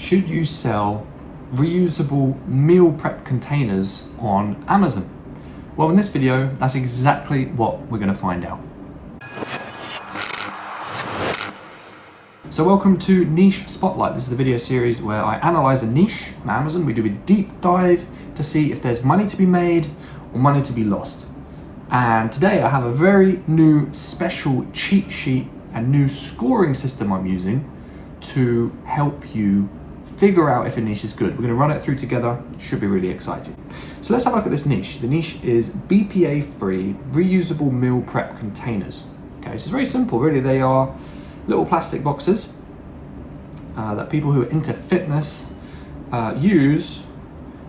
should you sell reusable meal prep containers on Amazon? Well, in this video, that's exactly what we're going to find out. So welcome to Niche Spotlight. This is the video series where I analyze a niche on Amazon. We do a deep dive to see if there's money to be made or money to be lost. And today I have a very new special cheat sheet and new scoring system I'm using to help you figure out if a niche is good. We're going to run it through together. Should be really exciting. So let's have a look at this niche. The niche is BPA-free reusable meal prep containers. Okay, so it's very simple, really. They are little plastic boxes that people who are into fitness use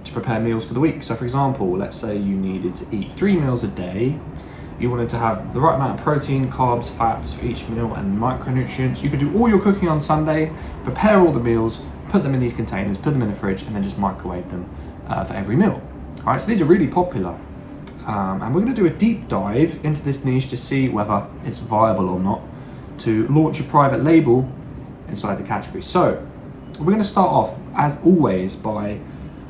to prepare meals for the week. So for example, let's say you needed to eat 3 meals a day. You wanted to have the right amount of protein, carbs, fats for each meal and micronutrients. You could do all your cooking on Sunday, prepare all the meals, put them in these containers, put them in the fridge, and then just microwave them for every meal. All right, so these are really popular. And we're gonna do a deep dive into this niche to see whether it's viable or not to launch a private label inside the category. So we're gonna start off, as always, by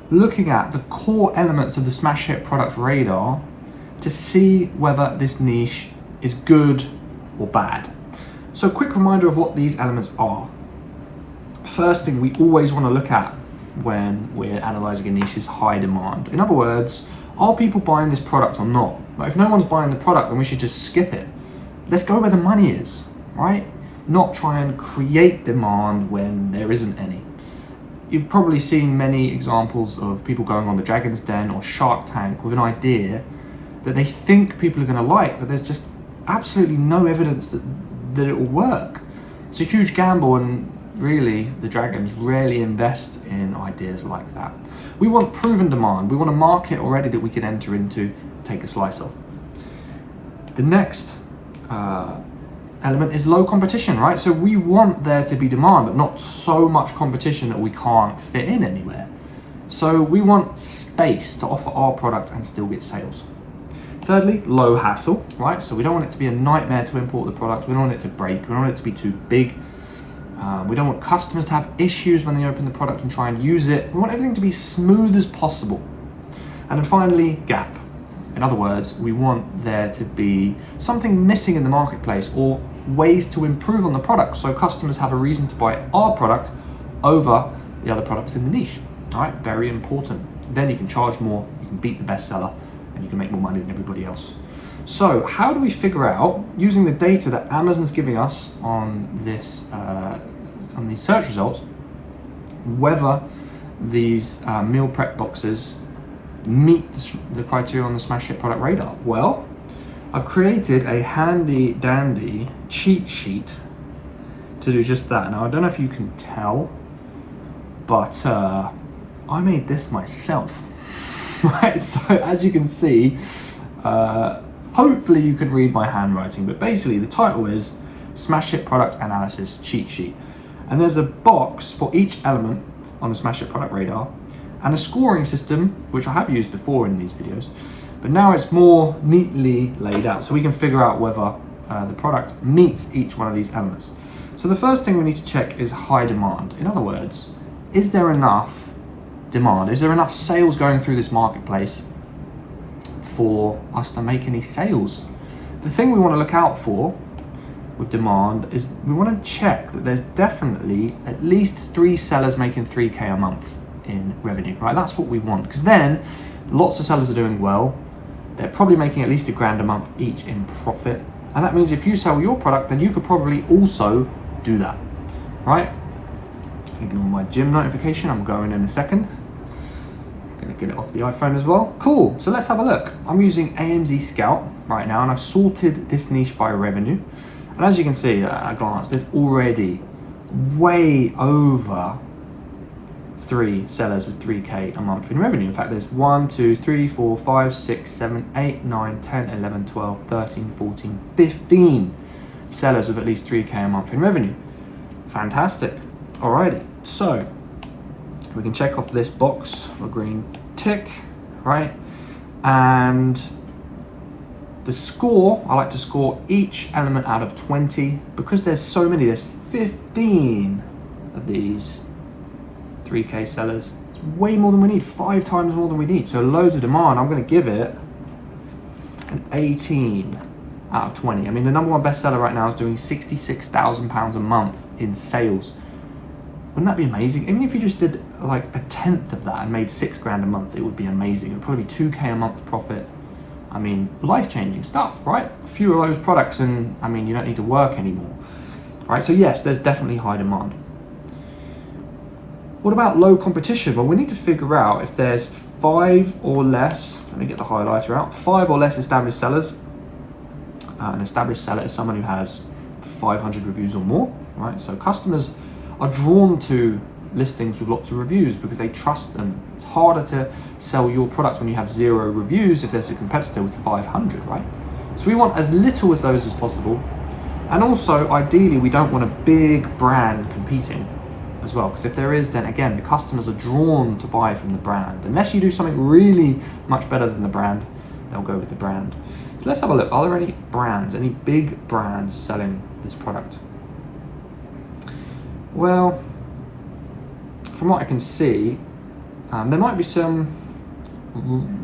looking at the core elements of the smash hit product radar to see whether this niche is good or bad. So a quick reminder of what these elements are. First thing we always want to look at when we're analysing a niche is high demand. In other words, are people buying this product or not? If no one's buying the product, then we should just skip it. Let's go where the money is, right? Not try and create demand when there isn't any. You've probably seen many examples of people going on the Dragon's Den or Shark Tank with an idea that they think people are going to like, but there's just absolutely no evidence that it will work. It's a huge gamble, and really the dragons rarely invest in ideas like that. We want proven demand. We want a market already that we can enter into, take a slice of. The next element is low competition, right? So we want there to be demand, but not so much competition that we can't fit in anywhere. So we want space to offer our product and still get sales. Thirdly, low hassle, right? So we don't want it to be a nightmare to import the product. We don't want it to break. We don't want it to be too big. We don't want customers to have issues when they open the product and try and use it. We want everything to be smooth as possible. And then finally, gap. In other words, we want there to be something missing in the marketplace or ways to improve on the product so customers have a reason to buy our product over the other products in the niche. All right, very important. Then you can charge more, you can beat the bestseller, and you can make more money than everybody else. So how do we figure out, using the data that Amazon's giving us on this, on these search results, whether these meal prep boxes meet the criteria on the smash hit product radar? Well, I've created a handy dandy cheat sheet to do just that. Now I don't know if you can tell, but I made this myself. Right, so as you can see, hopefully you could read my handwriting, but basically the title is Smash Hit Product Analysis Cheat Sheet. And there's a box for each element on the Smash Hit Product Radar and a scoring system, which I have used before in these videos, but now it's more neatly laid out so we can figure out whether the product meets each one of these elements. So the first thing we need to check is high demand. In other words, is there enough demand? Is there enough sales going through this marketplace for us to make any sales? The thing we want to look out for with demand is we want to check that there's definitely at least 3 sellers making 3K a month in revenue, right? That's what we want, because then lots of sellers are doing well. They're probably making at least $1,000 a month each in profit. And that means if you sell your product, then you could probably also do that, right? Ignore my gym notification, I'm going in a second. Gonna get it off the iPhone as well. Cool, so let's have a look. I'm using AMZ Scout right now, and I've sorted this niche by revenue. And as you can see at a glance, there's already way over 3 sellers with 3K a month in revenue. In fact, there's 1, 2, 3, 4, 5, 6, 7, 8, 9, 10, 11, 12, 13, 14, 15 sellers with at least 3K a month in revenue. Fantastic. Alrighty, so we can check off this box, a green tick, right? And the score, I like to score each element out of 20. Because there's so many, there's 15 of these 3K sellers. It's way more than we need, 5 times more than we need. So loads of demand. I'm going to give it an 18 out of 20. I mean, the number one bestseller right now is doing £66,000 a month in sales. Wouldn't that be amazing? Even if you just did like a tenth of that and made $6,000 a month, it would be amazing. It would probably be 2K a month profit. I mean, life-changing stuff, right? A few of those products and, I mean, you don't need to work anymore. Right, so yes, there's definitely high demand. What about low competition? Well, we need to figure out if there's 5 or less, let me get the highlighter out, 5 or less established sellers. An established seller is someone who has 500 reviews or more, right? So customers are drawn to listings with lots of reviews because they trust them. It's harder to sell your product when you have 0 reviews if there's a competitor with 500, right? So we want as little as those as possible. And also, ideally, we don't want a big brand competing as well, because if there is, then again, the customers are drawn to buy from the brand. Unless you do something really much better than the brand, they'll go with the brand. So let's have a look. Are there any brands, any big brands selling this product? Well, from what I can see, there might be some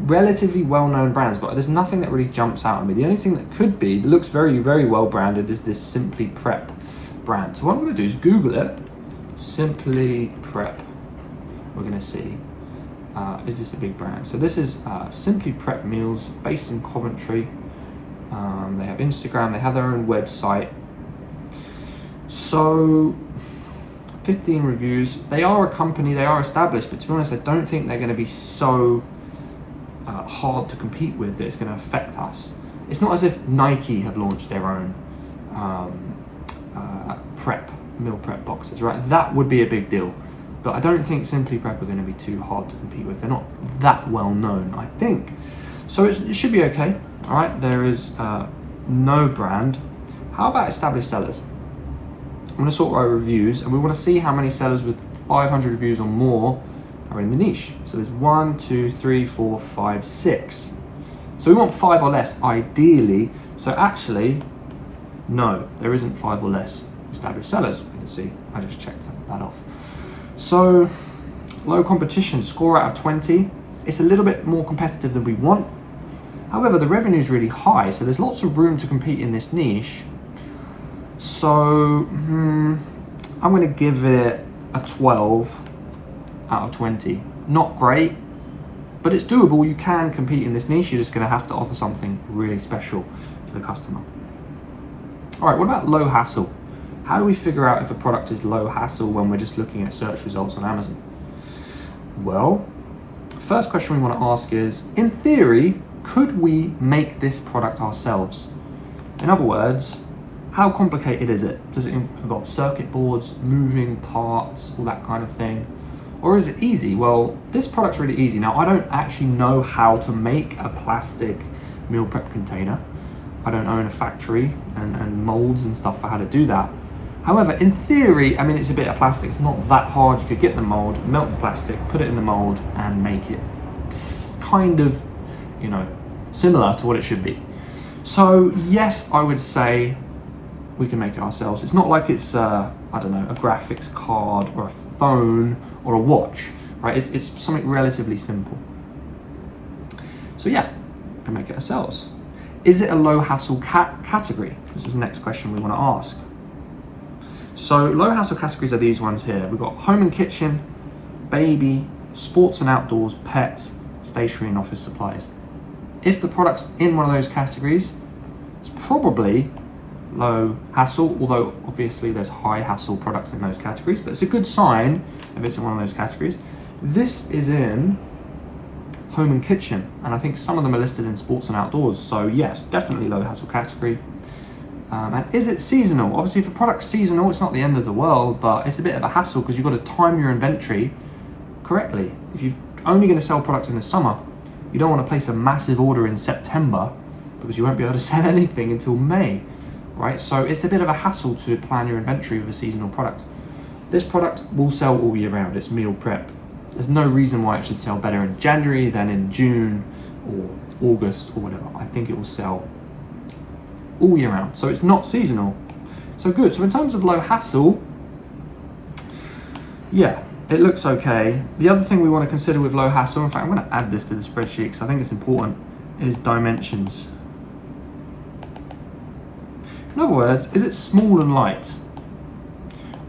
relatively well-known brands, but there's nothing that really jumps out at me. The only thing that could be, that looks very, very well branded, is this Simply Prep brand. So what I'm going to do is Google it, Simply Prep. We're going to see, is this a big brand? So this is Simply Prep Meals, based in Coventry. They have Instagram, they have their own website. So 15 reviews. They are a company, they are established, but to be honest, I don't think they're going to be so hard to compete with that it's going to affect us. It's not as if Nike have launched their own meal prep boxes, right? That would be a big deal, but I don't think Simply Prep are going to be too hard to compete with. They're not that well known, I think. So it should be okay. All right, there is no brand. How about established sellers? I'm going to sort by reviews, and we want to see how many sellers with 500 reviews or more are in the niche. So there's 1, 2, 3, 4, 5, 6. So we want 5 or less, ideally. So actually, no, there isn't 5 or less established sellers. You can see, I just checked that off. So low competition, score out of 20. It's a little bit more competitive than we want. However, the revenue is really high, so there's lots of room to compete in this niche. So I'm going to give it a 12 out of 20. Not great, but it's doable. You can compete in this niche. You're just going to have to offer something really special to the customer. All right, what about low hassle? How do we figure out if a product is low hassle when we're just looking at search results on Amazon? Well, first question we want to ask is, in theory, could we make this product ourselves? In other words, how complicated is it? Does it involve circuit boards, moving parts, all that kind of thing? Or is it easy? Well, this product's really easy. Now, I don't actually know how to make a plastic meal prep container. I don't own a factory and molds and stuff for how to do that. However, in theory, I mean, it's a bit of plastic. It's not that hard. You could get the mold, melt the plastic, put it in the mold, and make it kind of, you know, similar to what it should be. So yes, I would say we can make it ourselves. It's not like it's, I don't know, a graphics card or a phone or a watch, right? It's something relatively simple. So yeah, we can make it ourselves. Is it a low hassle category? This is the next question we want to ask. So low hassle categories are these ones here. We've got home and kitchen, baby, sports and outdoors, pets, stationery and office supplies. If the product's in one of those categories, it's probably low hassle, although obviously there's high hassle products in those categories, but it's a good sign if it's in one of those categories. This is in home and kitchen, and I think some of them are listed in sports and outdoors, so yes, definitely low hassle category. And is it seasonal? Obviously, if a product's seasonal, it's not the end of the world, but it's a bit of a hassle because you've got to time your inventory correctly. If you're only going to sell products in the summer, you don't want to place a massive order in September because you won't be able to sell anything until May, right? So it's a bit of a hassle to plan your inventory with a seasonal product. This product will sell all year round. It's meal prep. There's no reason why it should sell better in January than in June or August or whatever. I think it will sell all year round. So it's not seasonal. So good. So in terms of low hassle, yeah, it looks okay. The other thing we want to consider with low hassle, in fact, I'm going to add this to the spreadsheet because I think it's important, is dimensions. In other words, is it small and light?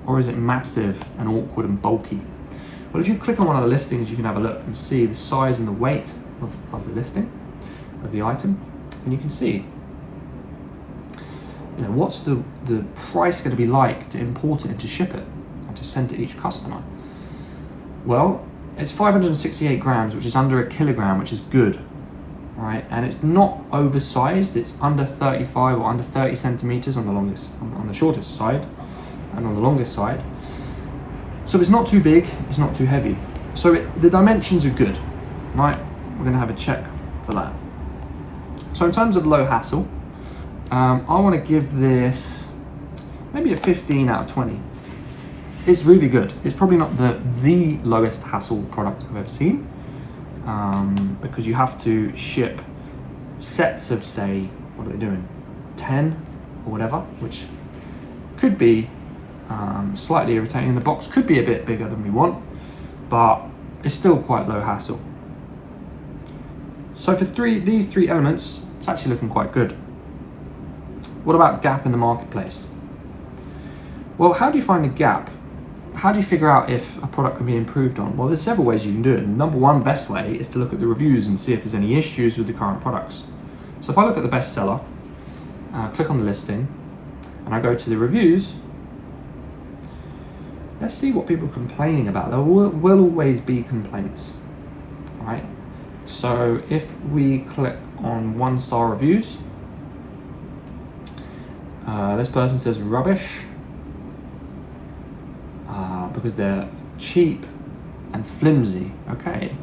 Or is it massive and awkward and bulky? Well, if you click on one of the listings, you can have a look and see the size and the weight of the listing, of the item, and you can see, you know, what's the price going to be like to import it and to ship it and to send to each customer. Well, it's 568 grams, which is under a kilogram, which is good, right? And it's not oversized. It's under 35 or under 30 centimeters on the shortest side, and on the longest side. So it's not too big, it's not too heavy. So the dimensions are good, right? We're gonna have a check for that. So in terms of low hassle, I wanna give this maybe a 15 out of 20. It's really good. It's probably not the lowest hassle product I've ever seen, because you have to ship sets of, say, what are they doing? 10 or whatever, which could be slightly irritating. The box could be a bit bigger than we want, but it's still quite low hassle. So for these three elements, it's actually looking quite good. What about gap in the marketplace? Well, how do you find a gap? How do you figure out if a product can be improved on? Well, there's several ways you can do it. Number one best way is to look at the reviews and see if there's any issues with the current products. So if I look at the bestseller, click on the listing, and I go to the reviews, let's see what people are complaining about. There will always be complaints, right? So if we click on 1-star reviews, this person says rubbish, because they're cheap and flimsy. Okay,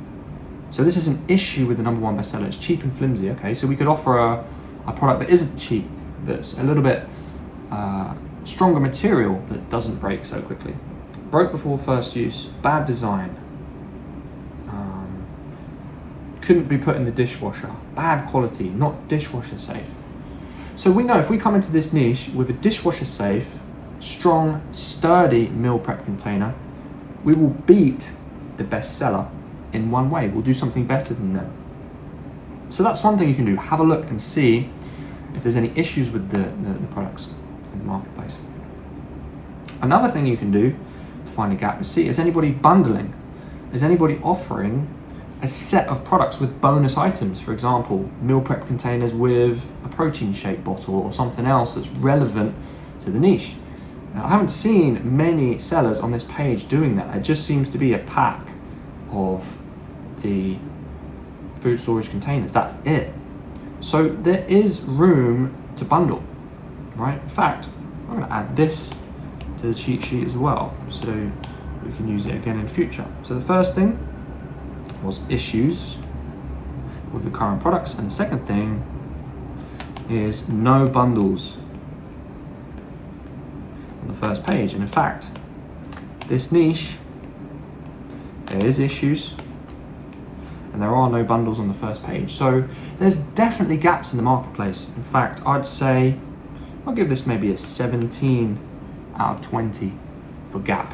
so this is an issue with the number one bestseller. It's cheap and flimsy. Okay, so we could offer a product that isn't cheap, that's a little bit stronger material that doesn't break so quickly. Broke before first use, bad design, couldn't be put in the dishwasher, bad quality, not dishwasher safe. So we know if we come into this niche with a dishwasher safe, strong, sturdy meal prep container, we will beat the bestseller in one way. We'll do something better than them. So that's one thing you can do. Have a look and see if there's any issues with the products in the marketplace. Another thing you can do to find a gap is see, is anybody bundling? Is anybody offering a set of products with bonus items? For example, meal prep containers with a protein shake bottle or something else that's relevant to the niche. Now, I haven't seen many sellers on this page doing that. It just seems to be a pack of the food storage containers. That's it. So there is room to bundle, right? In fact, I'm going to add this to the cheat sheet as well, so we can use it again in future. So the first thing was issues with the current products, and the second thing is no bundles on the first page. And in fact, this niche, there is issues and there are no bundles on the first page. So there's definitely gaps in the marketplace. In fact, I'd say I'll give this maybe a 17 out of 20 for gap.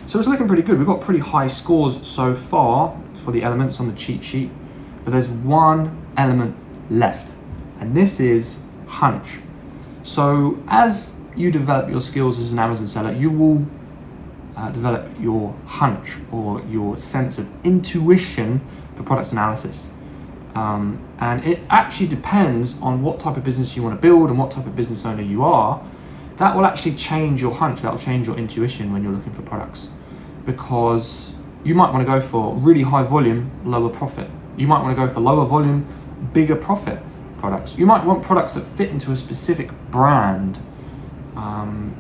So it's looking pretty good. We've got pretty high scores so far for the elements on the cheat sheet, but there's one element left, and this is hunch. So as you develop your skills as an Amazon seller, you will develop your hunch, or your sense of intuition for product analysis. And it actually depends on what type of business you want to build and what type of business owner you are. That will actually change your hunch, that will change your intuition when you're looking for products. Because you might want to go for really high volume, lower profit. You might want to go for lower volume, bigger profit products. You might want products that fit into a specific brand.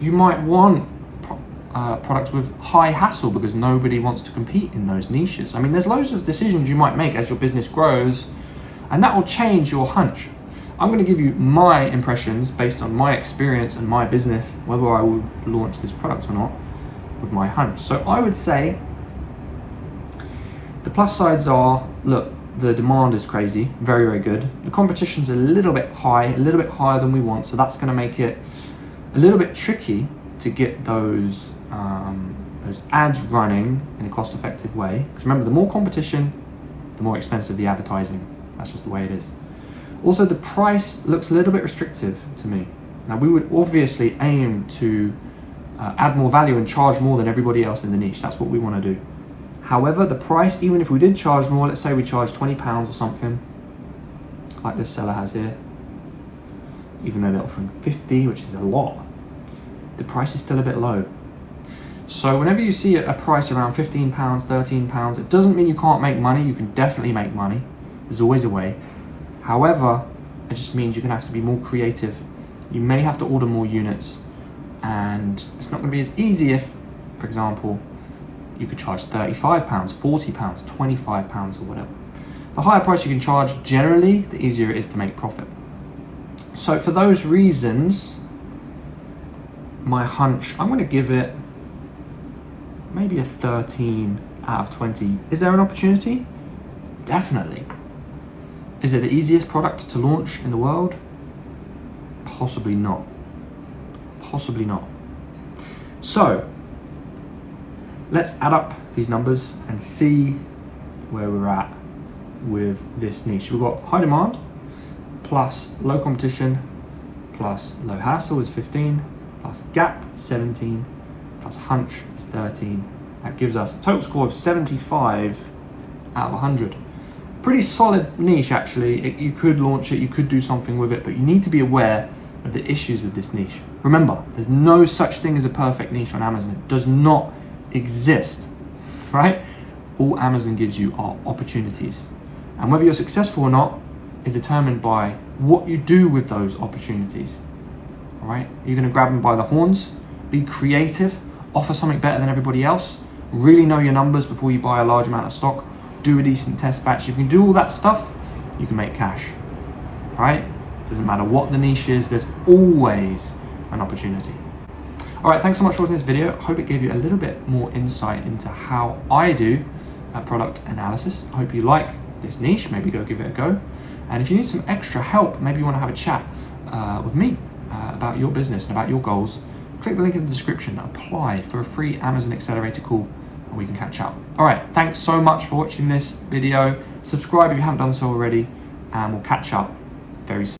You might want products with high hassle because nobody wants to compete in those niches. I mean, there's loads of decisions you might make as your business grows, and that will change your hunch. I'm going to give you my impressions based on my experience and my business, whether I will launch this product or not, with my hunch. So I would say the plus sides are, look, the demand is crazy, very, very good. The competition's a little bit high, a little bit higher than we want, so that's going to make it a little bit tricky to get those those ads running in a cost-effective way. Because remember, the more competition, the more expensive the advertising. That's just the way it is. Also, the price looks a little bit restrictive to me. Now, we would obviously aim to add more value and charge more than everybody else in the niche. That's what we want to do. However, the price, even if we did charge more, let's say we charge £20 or something, like this seller has here, even though they're offering 50, which is a lot, the price is still a bit low. So whenever you see a price around £15, £13, it doesn't mean you can't make money. You can definitely make money. There's always a way. However, it just means you're going to have to be more creative. You may have to order more units, and it's not going to be as easy if, for example, you could charge £35, £40, £25 or whatever. The higher price you can charge, generally, the easier it is to make profit. So for those reasons, my hunch, I'm going to give it maybe a 13 out of 20. Is there an opportunity? Definitely. Is it the easiest product to launch in the world? Possibly not. Possibly not. So, let's add up these numbers and see where we're at with this niche. We've got high demand plus low competition plus low hassle is 15 plus gap 17 plus hunch is 13. That gives us a total score of 75 out of 100. Pretty solid niche actually. You could launch it, you could do something with it, but you need to be aware of the issues with this niche. Remember, there's no such thing as a perfect niche on Amazon. It does not exist, right? All Amazon gives you are opportunities. And whether you're successful or not is determined by what you do with those opportunities, all right? You're gonna grab them by the horns, be creative, offer something better than everybody else, really know your numbers before you buy a large amount of stock, do a decent test batch. If you can do all that stuff, you can make cash, right? Doesn't matter what the niche is, there's always an opportunity. All right, thanks so much for watching this video. I hope it gave you a little bit more insight into how I do product analysis. I hope you like this niche, maybe go give it a go. And if you need some extra help, maybe you want to have a chat with me about your business and about your goals, click the link in the description, apply for a free Amazon Accelerator call, and we can catch up. All right, thanks so much for watching this video. Subscribe if you haven't done so already, and we'll catch up very soon.